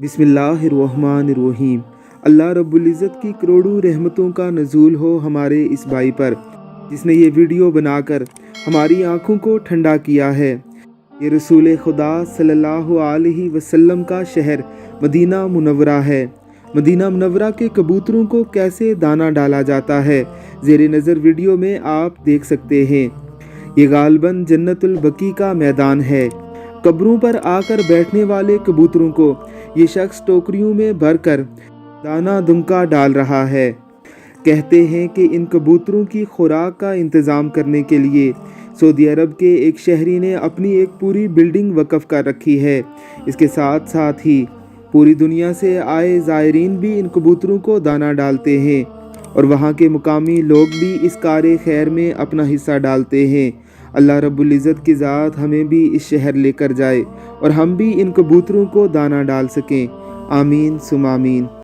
बिस्मिल्लाहिर्रहमानिर्रहीम। अल्लाह रब्बुल इज़्ज़त की करोड़ों रहमतों का नज़ूल हो हमारे इस भाई पर, जिसने ये वीडियो बनाकर हमारी आँखों को ठंडा किया है। ये रसूल खुदा सल्लल्लाहु अलैहि वसल्लम का शहर मदीना मुनव्वरा है। मदीना मुनव्वरा के कबूतरों को कैसे दाना डाला जाता है, ज़ेरे नज़र वीडियो में आप देख सकते हैं। ये गालबन जन्नतुल बकी का मैदान है। कब्रों पर आकर बैठने वाले कबूतरों को ये शख्स टोकरियों में भरकर दाना दुमका डाल रहा है। कहते हैं कि इन कबूतरों की खुराक का इंतज़ाम करने के लिए सऊदी अरब के एक शहरी ने अपनी एक पूरी बिल्डिंग वक़्फ़ कर रखी है। इसके साथ साथ ही पूरी दुनिया से आए ज़ायरीन भी इन कबूतरों को दाना डालते हैं और वहाँ के मुकामी लोग भी इस कार खैर में अपना हिस्सा डालते हैं। अल्लाह रब्बुल इज़्ज़त की ज़ात हमें भी इस शहर लेकर जाए और हम भी इन कबूतरों को दाना डाल सकें। आमीन सुम आमीन।